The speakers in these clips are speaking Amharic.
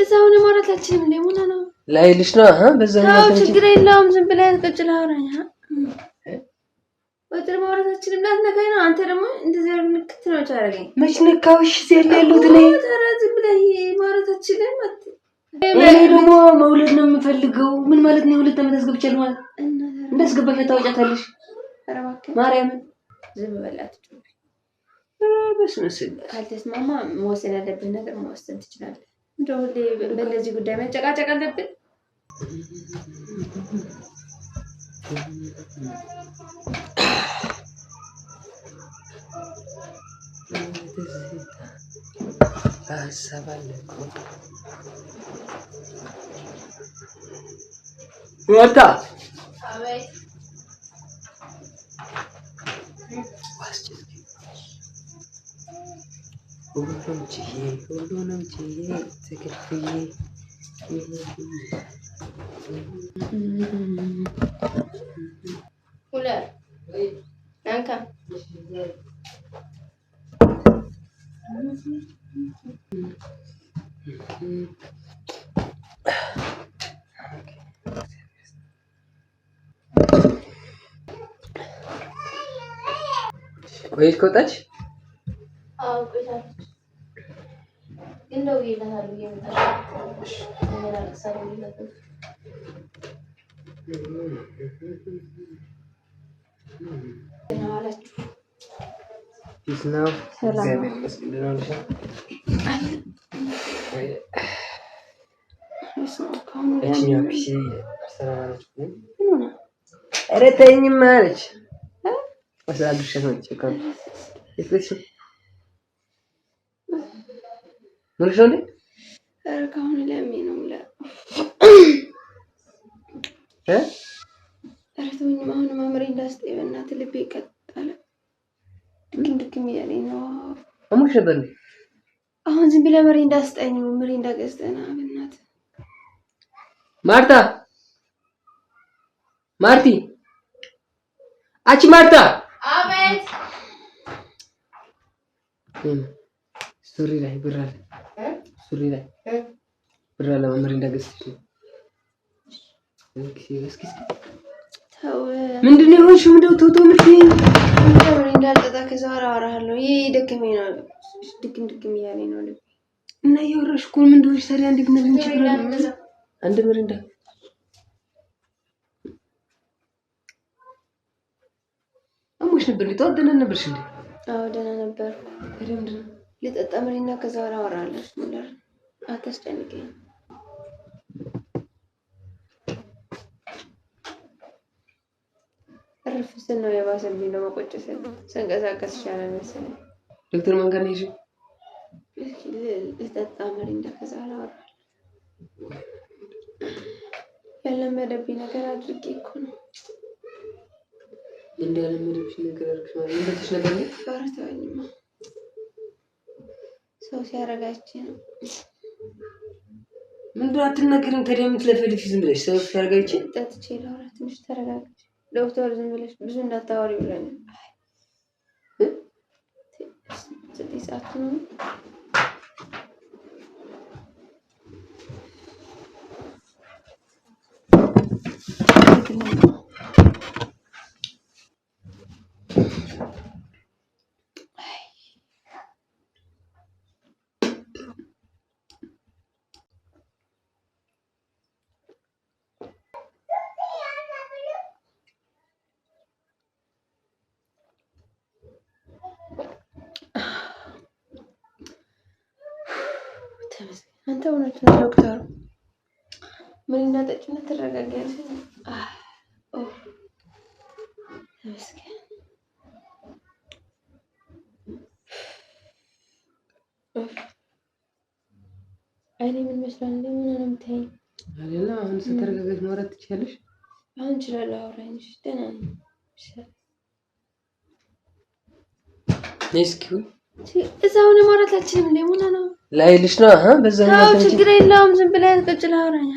እዛው ነው ማራታችን ምን ሆነ ነው ላይልሽ ነው በዛው ነው ችግር የለውም ዝም ብለህ ተቀጭላ አውራኛ ወጥር ማራታችን ምናት ነገኝ ነው አንተ ደግሞ እንደዚህ ንክት ነው ታረገኝ መች ነካውሽ ሲል ያሉት ላይ ተራዝ ብለህ ማራታችን ማለት እኔ ደግሞ መውለድ ነው የምፈልገው ምን ማለት ነው 2 አመት አስገብቻለሁ ማለት እንዳስገባሽ ታውቂያታለሽ ማርያም ዝም በላት በስመስል ካልተስማማ መወሰን ያለብህ ነገር መወሰን ትችላለህ እንደው በለዚህ ጉዳይ መጨቃጨቅ አለብን አሰባለሁ ወጣ አበይ ሁሉንም ችዬ ትግልፍዬ ሁለር አንካ ወይስ ኮታች አው ቆይታለች እንደው ይላታል ይመጣል እና ሰው ይላታል እናላችሁ ይስናው ሰላም መስጊድናል እቺኛ ፒሲ ሰላማለች ምን አረተኝ ማለች ወሳዱሽ ነው ቸካም እሺ ምንድነው እንዴ አረካውን ለምን ነው አረተውኝ ማሁን ማምሬ እንዳስጠይበና ትልቤ ይቀጣለ ድክም ያለኝ ነው አሙሽ ነበር አሁን ዝም ብለ መሬ እንዳስጠኝ መሬ እንዳገዝተና በእናት ማርቲ አቺ ማርታ አቤት ሱሪ ላይ ብራለ ሱሪ ላይ ብራለ መመሪ እንዳገዝሽ እስኪ ታው ምንድነው ሆንሽ ምንድነው ቶቶ ምትይ መሬ እንዳልጠጣ ከዛራ አወራለሁ ይሄ ደከመኝ ነው ድክም ያለኝ ነው እና ያወራሽ እኮ ምንድነው ታዲያ እንዴት ነው ችግር አንድ ምርንዳ አሙሽ ነበር ሊተወደነ ነበርሽ እንዴ አዎ ደህና ነበር ረምድ ልጠጣ መሪና ከዛራ አወራለሁ ሙለር አታስጨንቀኝ እርፍስ ነው የባሰብኝ ነው መቆጨት ሰንቀሳቀስ ይሻላል መሰለኝ ዶክተር ማን ጋር ነሽ ልጠጣ መሪና ከዛራ አወራለሁ ያለመደብኝ ነገር አድርጌ እኮ ነው እንደለመደብሽ ነገር አድርገሽ ማለት እንደተሽ ነበር ነው ፈርተውኝማ ሰው ሲያረጋችሁ ነው ምንድነው አትናገሪም ታዲያ የምትለፈልፊ ዝም ብለሽ ሰው ሲያረጋችሁ ጠጥቼ ላውራ ትንሽ ተረጋግቼ ዶክተር ዝም ብለሽ ብዙ እንዳታወሪ ብለኝ ሰዓት ነው አንተ እውነት ነው ዶክተር ምን እናጠጭና ተረጋጋለሽ ተመስገን አይኔ ምን መስላል ምን ነው የምታይ አይደለ አሁን ስትረጋጋሽ ማውራት ትችያለሽ አሁን እችላለሁ አውራኝሽ ደህና ነኝ ነስኪው እዛው ነው ማራታችን ምን ሆነ ነው ላይልሽ ነው በዛው ነው ችግር የለውም ዝም ብለህ ተቀጭላ አውራኛ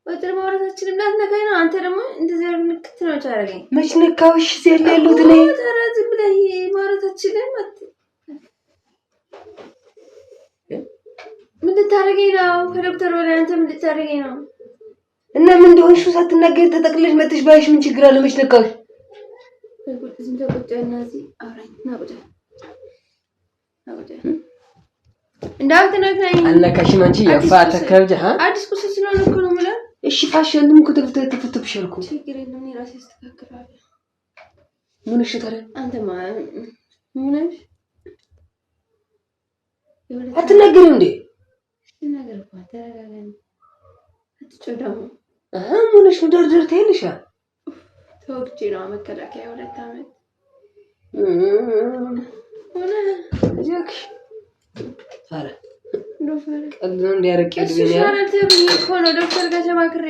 ወጥር ማራታችን ምናት ነገኝ ነው አንተ ደግሞ እንደዚህ ንክት ነው ታረገኝ መች ነካውሽ ሲል ያሉት ላይ ተራዝ ብለህ ማራታችን ማለት ልታደርገኝ ነው? ከዶክተር ወደ አንተ ምን ልታደርገኝ ነው? እና ምን እንደሆንሽ ሳትናገር ተጠቅልለሽ መጥተሽ ባይሽ ምን ችግር አለ? መች ነካሽ? ዝም ብለህ ቁጭ በልና እዚህ አውራኝ። ና ቁጭ እንዳትነካኝ። አልነካሽም። አንቺ ያፋ ተከብጃ አዲስ ቁስል ስለሆነ እኮ ነው የምልህ። እሺ ፋሽንም እኮ ተፈተብሻል እኮ። ችግር የለም እኔ ራሴ አስተካክላለሁ። ምን እሺ ታዲያ አንተማ ምን እሺ አትናገሪም እንዴ? ነገር እኮ ተረጋጋኝ። አትጮህ ደግሞ ምን እሺ ደርደር ትይልሻ ተወግቼ ነው መከላከያ 2 አመት ሆነ እዚያክ ታረ ዶክተር ቀልድ ነው እንዲያረቀ ድገኛ ዶክተር ጋር ተማክሬ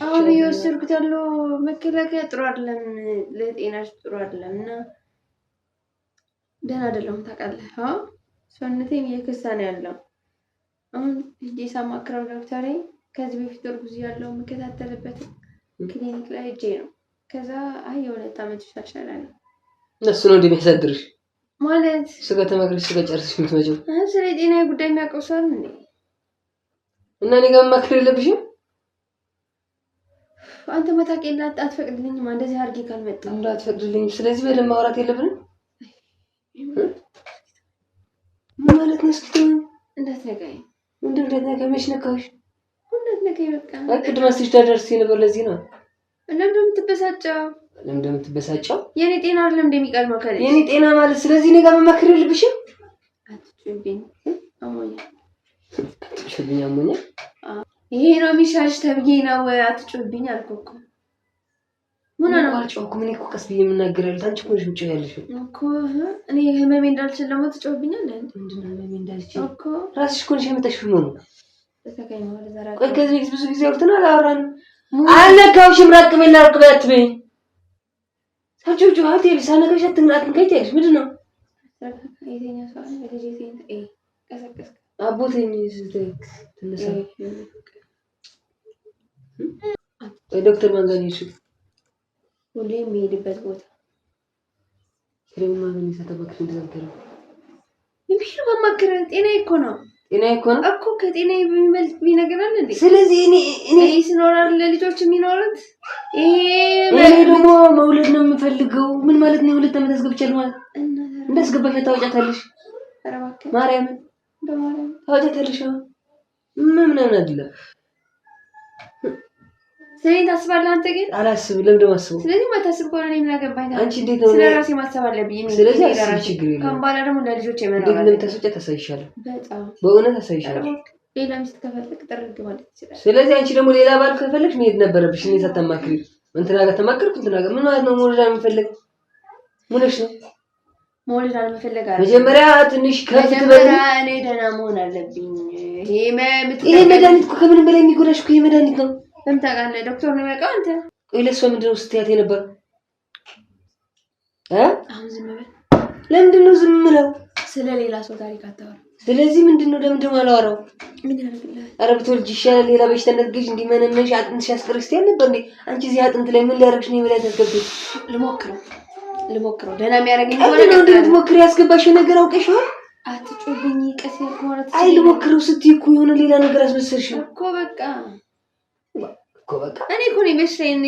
አሁን እየወሰድኩት ያለው መከላከያ ጥሩ አይደለም፣ ለጤናሽ ጥሩ አይደለም እና ደህና አይደለም ታውቃለህ። ሰውነቴም እየከሳ ነው ያለው። አሁን ሂጂ ሳማክረው ዶክተሬ ከዚህ በፊት እርጉዝ ያለው መከታተልበት ክሊኒክ ላይ ሂጄ ነው። ከዛ አይ 2 አመት ይሻሻላል እሱ ነው እንደሚያሳድርሽ ማለት ስጋ ተማክረሽ ስጋ ጨርሰሽ የምትመጪው። ስለ ጤናዬ ጉዳይ የሚያውቀው ሰው አይደል እንዴ? እና እኔ ጋር ማክር የለብሽም። አንተ መታቀልና አትፈቅድልኝም እንደዚህ አድርጌ ካልመጣ እንዳትፈቅድልኝ። ስለዚህ በደንብ ማውራት የለብንም ማለት ነው። እስኪ እንዳትነካኝ መች ነካሽ? እንዳትነካኝ በቃ ቅድም አስተዳደርሽ ነበር። ለዚህ ነው ለምን እንደምትበሳጨው? የኔ ጤና አይደለም እንደሚቀድመው ከለሽ የኔ ጤና ማለት ስለዚህ እኔ ጋር መማክር የለብሽም። አትጩብኝ አሞኛል። ይሄ ነው የሚሻልሽ ተብዬ ነው አትጩብኝ አልኩህ እኮ። ምን ነው አልጮህኩም። እኔ እኮ ቀስ ብዬ የምናገራለሁ። አንቺ እኮ ነሽ የምትጮህ ያለሽ እኮ። እኔ ህመሜ እንዳልችል ደግሞ ትጮህብኛለህ እንዴ? ምንድን ነው ህመሜ እንዳልችል እኮ ራስሽ እኮ ነሽ የመጣሽው ነው። ተከታይ ነው ወደ ዛሬ ቆይ ከዚህ ብዙ ጊዜ አውርተናል አላወራንም? አልነካውሽም። ራቅ በይና ራቅ በይ አትበይኝ። ሳጆጆ ሆቴል ሳነካሽ አትንካኝ ትያለሽ። ምንድን ነው አይተኛ ሰው አለ ልጅ ሴት ቀሰቀስ አቦተኝ ትነሳ ወይ ዶክተር ማን ጋር ነሽ? ሁሌ የሚሄድበት ቦታ ስለምን ማን ይሰተበክ እንደዘንከረ ምንሽ ማማከረ ጤናዬ እኮ ነው እኮ ከጤናዬ በሚበልጥ ቢነገራል እንዴ? ስለዚህ እኔ ስኖራል ለልጆች የሚኖሩት እኔ ደግሞ መውለድ ነው የምፈልገው። ምን ማለት ነው? 2 አመት አስገብቻለሁ ማለት እንዳስገባሽ ታውቂያታለሽ። ማርያምን ታውቂያታለሽ። ምን አይደለም። ስለዚህ ታስባለህ አንተ ግን አላስብም። ለምን ደሞ አስበው? ስለዚህ ማታስብ ከሆነ እኔ ምን አገባኝ? አንቺ እንዴት ነው ስለራሴ ማሰብ አለብኝ። ስለዚህ አስብ፣ ችግር የለም። ካምባላ ደግሞ ለልጆች የመኖር እንዴት እንደምታስወጪ ታሳይሻለሁ። በጣም በእውነት ታሳይሻለሁ። ሌላ ሚስት ከፈለክ ጥርግ ማለት ይችላል። ስለዚህ አንቺ ደግሞ ሌላ ባል ከፈለክሽ መሄድ ነበረብሽ። እኔ ሳታማክሪ እንትና ጋር ተማከርኩ። እንትና ጋር ምን ማለት ነው? መውለድ አልመፈለግ ምንሽ ነው? መውለድ አልመፈለግ አይደል? መጀመሪያ ትንሽ ከፍ ትበል። እኔ ደህና መሆን አለብኝ። ይሄ መድኃኒት እኮ ከምንም በላይ የሚጎዳሽ እኮ ይሄ መድኃኒት ነው። ለምን ታውቃለህ? ዶክተር ነው የሚያውቀው። አንተ ቆይ ለእሷ ምንድን ነው ስትያት የነበረው? አሁን ዝም በል። ለምንድን ነው ዝም የምለው? ስለ ሌላ ሰው ታሪክ አታወራ። ስለዚህ ምንድን ነው ለምንድን ነው አላወራው? ምን ያደርግልሃል? ኧረ ብትወልጂ ይሻላል። ሌላ በሽታ እንዳትገዢ እንዲመነመንሽ አጥንትሽ ያስቀርሽ ትያት ነበር እንዴ? አንቺ እዚህ አጥንት ላይ ምን ሊያደርግሽ ነው? የበላይ ታስገብኝ። ልሞክረው ደህና የሚያደርገኝ ሆነ ነው። እንድትሞክሪ ያስገባሽው ነገር አውቀሽዋል። አትጮብኝ። ቀስ ያልኩ ማለት አይ ልሞክረው ስትይ እኮ የሆነ ሌላ ነገር አስመሰልሽው እኮ። በቃ እኔ እኮ ነኝ መስለኝ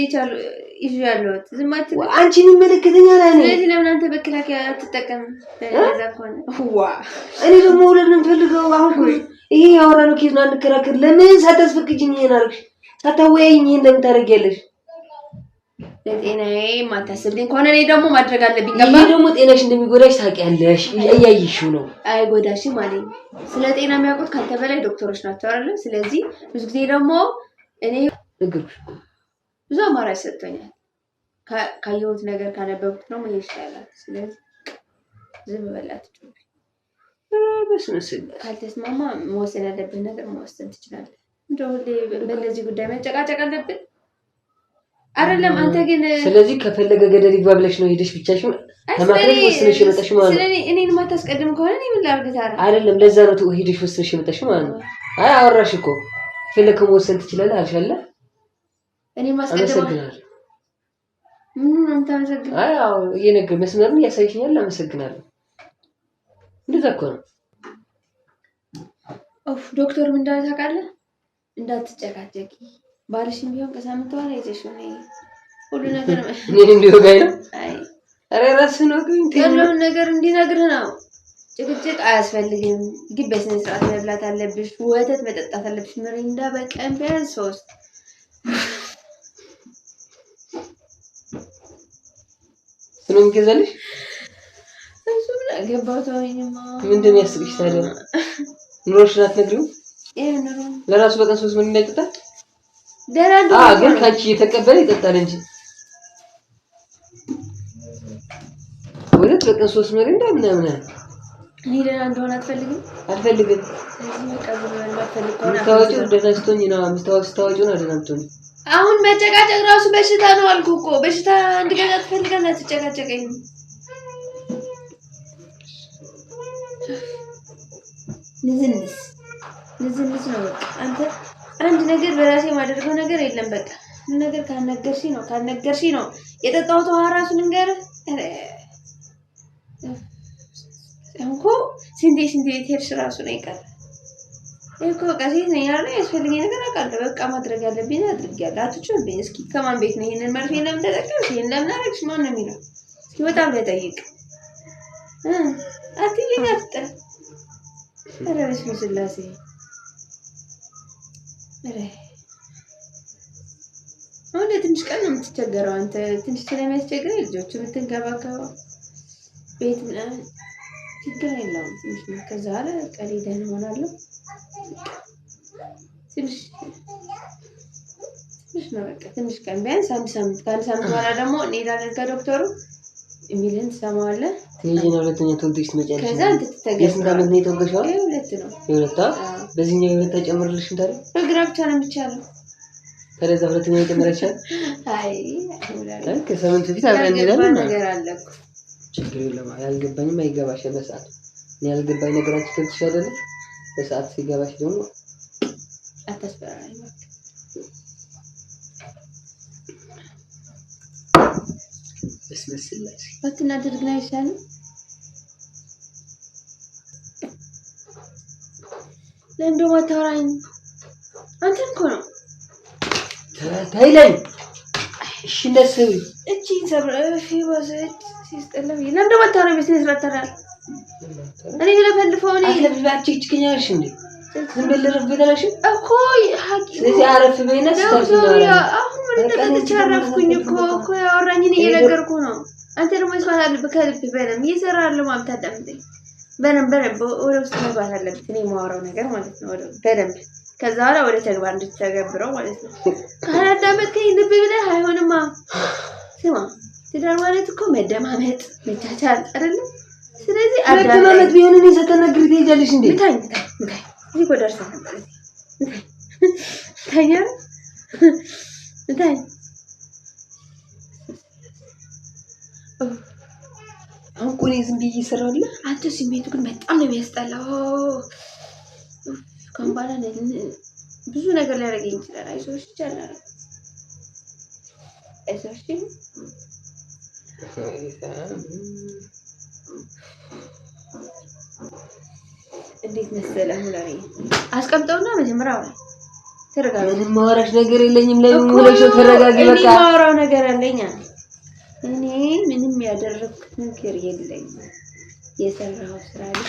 ይዤ ያለሁት። ዝም አትበል። አንቺን ይመለከተኛል። ስለዚህ ለምን አንተ በክላኪያ አትጠቀምም? ለዛ ከሆነ እኔ ደግሞ መውለድ ነው የምፈልገው። አሁን ይሄ ያወራነው ኬዝ ነው። አንከራከር። ለምን ሳታስፈቅጂኝ ይሄን አደረግሽ? ሳታወያይኝ ይሄን ለምን ታደርጊያለሽ? ለጤናዬ ማታስብልኝ ከሆነ እኔ ደግሞ ማድረግ አለብኝ። ይሄ ደግሞ ጤናሽ እንደሚጎዳሽ ታውቂያለሽ። እያየሽው ነው። አይጎዳሽም አለኝ። ስለ ጤና የሚያውቁት ካንተ በላይ ዶክተሮች ናቸው አይደል? ስለዚህ ብዙ ጊዜ ደግሞ እኔ ነገርኩሽ ብዙ አማራጭ ሰጥቶኛል። ካየሁት ነገር ካነበብኩት ነው መሄድ ይችላል። ስለዚህ ዝም በላት። በስመስል ካልተስማማ መወሰን ያለብን ነገር መወሰን ትችላለህ። እንደው በለዚህ ጉዳይ መጨቃጨቅ አለብን አይደለም? አንተ ግን ስለዚህ ከፈለገ ገደል ይግባ ብለሽ ነው ሄደሽ ብቻሽን ተማክረሽ ወስነሽ የመጣሽው ማለት ነው። ስለዚህ እኔን ማታስቀድም ከሆነ እኔ ምን ላድርግ ታዲያ? አይደለም ለዛ ነው ሄደሽ ወስነሽ የመጣሽው ማለት ነው። አይ አወራሽ እኮ ፈለከው መወሰን ትችላለህ አልሻለ። እኔ ማስቀደም ምን ነው የምታመሰግነው? አይ አዎ እየነገር መስመሩን ያሳይሽኛል። አመሰግናለሁ። እንደዛ እኮ ነው። ዶክተር ምን እንዳለ ታውቃለህ? እንዳትጨቃጨቂ ባልሽም ቢሆን ከሳምንት በኋላ ይዘሽው ነይ። ሁሉ ነገር እኔ እንዲወጋኝ ነው። አይ ኧረ እራስህ ነው ግን ያለውን ነገር እንዲነግርህ ነው። ጭቅጭቅ አያስፈልግም። ግን በስነ ስርዓት መብላት አለብሽ። ወተት መጠጣት አለብሽ። ምሪንዳ በቀን ቢያንስ 3 ስለም ገዛልሽ እሱ ምን አገባው? ተወኝማ። ምንድን ያስቅሽ ታዲያ? ኑሮሽን አትነግሪውም? ኑሮ ለራሱ በቀን 3 ምን ይጠጣል? ደራዶ ግን ካንቺ እየተቀበለ ይጠጣል እንጂ ወለት በቀን 3 ምሪንዳ ምናምን እኔ ደህና እንደሆነ አትፈልግም? አልፈልግም። ስለዚህ መቀበል አልፈልግ ከሆነ ታውቂው ደህናስተኝ ነው ታውቂው ነው ደህናስተኝ። አሁን መጨቃጨቅ ራሱ በሽታ ነው አልኩህ እኮ። በሽታ እንድገዛ ትፈልጋለህ? አትጨቃጨቀኝ። ንዝንዝ ነው በቃ። አንተ አንድ ነገር በራሴ ማደርገው ነገር የለም። በቃ ነገር ካልነገርሽ ነው የጠጣሁት ውሃ ራሱ ልንገርህ እንኮ ስንቴ ቤት ሄድሽ ራሱ ነው ይቀር እኮ በቃ ሴት ነኝ አይደል? ያስፈልገኝ ነገር አውቃለሁ። በቃ ማድረግ ያለብኝ አድርጌያለሁ። አትችልብኝ። እስኪ ከማን ቤት ነው ይሄንን መርፌ ለምን ተጠቀምሽ? ይሄን ለምን አደረግሽ? ማን ነው የሚለው? እስኪ በጣም ለጠይቅ አትይኝ አፍጠን ኧረ በስመ ስላሴ ኧረ አሁን ለትንሽ ቀን ነው የምትቸገረው አንተ። ትንሽ ስለሚያስቸግረኝ ልጆቹ የምትንከባከበው ቤት ምናምን ችግር የለውም። ትንሽ ነው ከዛ አለ ቀሌ ደህና እሆናለሁ። ትንሽ ነው በቃ ትንሽ ቀን ቢያንስ አንድ ሳምንት በኋላ ደግሞ እንሄዳለን ከዶክተሩ የሚልህን ትሰማዋለህ። ትሄጂና ሁለተኛ ተወልደሽ ትመጫለሽ። ከዛ አንተ ትተገበራለህ። የስንት ዓመት ነው የተወለድሽው? 2 ነው። 2 በዚህኛው 2 ተጨምርልሽም ታዲያ በግራ ብቻ ነው የሚቻለው። ከዛ ሁለተኛ የጨመረሻል? አይ ከሳምንት በፊት አብረን እንሄዳለን ነገር አለ እኮ ችግር የለም። ያልገባኝም አይገባሽ በሰዓት እኔ ያልገባኝ ነገራችሁ ትልሽ አይደለ? በሰዓት ሲገባሽ ደግሞ አታስፈራራኝ። በስመስላሽ ባትናደድ ግን አይሻልም? ለምን ደሞ አታወራኝ? አንተ እኮ ነው ታይለኝ። እሺ እንደሰብ እቺ ሰብረ ፊባሰት ሲስተለም ለምን ደሞ አታወራኝ? በስነ ስርዓት ተራል እኔ ለፈልፈው እኔ አትለብባጭ ይችከኛልሽ እንዴ? ዝም ብለህ ረፍ በተላሽ እኮ ሀቂ ስለዚህ አረፍ በይነስ ታዲያ አሁን ምን ተተቻረፍኩኝ እኮ ያወራኝን እየነገርኩ ነው። አንተ ደግሞ መስማት አለብህ ከልብ በደምብ እየሰራለሁ ማለት አዳምጠኝ። በደምብ ወደ ውስጥ መግባት አለብህ። እኔ የማወራው ነገር ማለት ነው በደምብ ከዛ በኋላ ወደ ተግባር እንድትተገብረው ማለት ነው። ካላዳመጥከኝ ልብ ብለህ አይሆንማ። ስማ ትዳር ማለት እኮ መደማመጥ መቻቻል አይደለም? ስለዚህ መደማመጥ ቢሆን እኔ ሳትናገሪ ትሄጃለሽ እንዴ? ምታኝ እዚህ እኮ ደርሰህ ነበር። ምታኝ አሁን እኮ እኔ ዝም ብዬ እሰራለሁ። አንተ ስሜቱ ግን በጣም ነው የሚያስጠላው። ካምባላ ብዙ ነገር ሊያደርገኝ ይችላል። አይዞሽ ይቻላል። አይዞሽ እንዴት መሰለህ ሙላሪ አስቀምጠውና መጀመሪያ አውራ። ተረጋጋ። ምንም ማወራሽ ነገር የለኝም። ለምን ሙላሽ ተረጋጊ። በቃ እኔ ማወራው ነገር አለኝ። እኔ ምንም ያደረኩት ነገር የለኝም። የሰራው ስራ አይደል?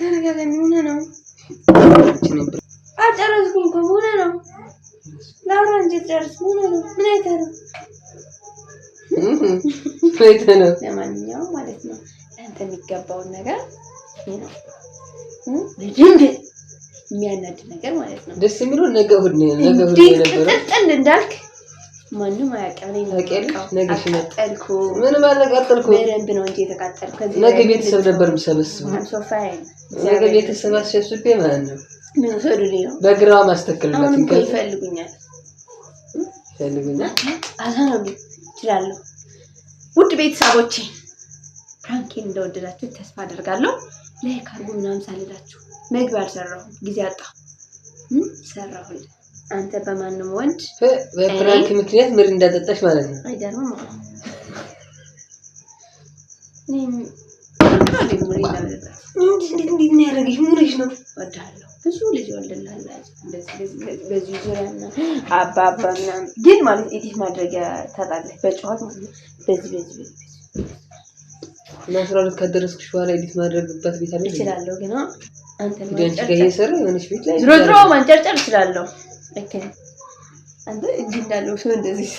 ተረጋጋ። ምን ነው አጨረስኩም እኮ ምን ነው ላውራ እንጂ ጨርስ። ምን አይተህ ነው? ለማንኛውም ማለት ነው አንተ የሚገባውን ነገር ነው ልጅ የሚያናድ ነገር ማለት ነው። ደስ የሚለው ነገ እሑድ ነው የነበረው። ጥል እንዳልክ ማንም አያውቅም። ነገሽ ነው አቃጠልኩ። ምን ማለት አቃጠልኩ? በደንብ ነው እንጂ የተቃጠልኩ። ነገ ቤተሰብ ነበር የምሰበስበው። ነገ ቤተሰብ አስሰብስቤ ማለት ነው። ምን ሰሩልኝ ነው በግራው ማስተከልላት ይፈልጉኛል። አዛናው ይችላል። ውድ ቤተሰቦቼ ፕራንኬን እንደወደዳችሁ ተስፋ አደርጋለሁ። ላይክ አድርጉ ምናምን ሳልላችሁ መግቢያ አልሰራሁም ጊዜ አጣሁ። ሰራሁልህ። አንተ በማንም ወንድ በፕራንክ ምክንያት ምር እንዳጠጣሽ ማለት ነው። አይደርም እንዴት ነው ያደረገሽ? ሙሉሽ ነው ወዳለሁ ብዙ ልጅ ወልደላላች በዚህ ዙሪያና አባባ ምናምን ግን ማለት ኤዲት ማድረጊያ ታጣለህ በጨዋታ ማለት በዚህ እና 12 ካደረስኩሽ በኋላ ኤዲት ማድረግበት ቤት አለ እችላለሁ። ግን አንተ ጋር እየሰራ የሆነች ቤት ላይ ድሮ ማንጨርጨር እችላለሁ። ኦኬ አንተ እጅ እንዳለው ሰው እንደዚህ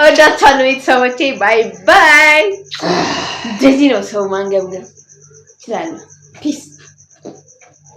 ወዳታለሁ ቤተሰቦቼ ባይ ባይ። እንደዚህ ነው ሰው ማንገብገብ ይችላል። ፒስ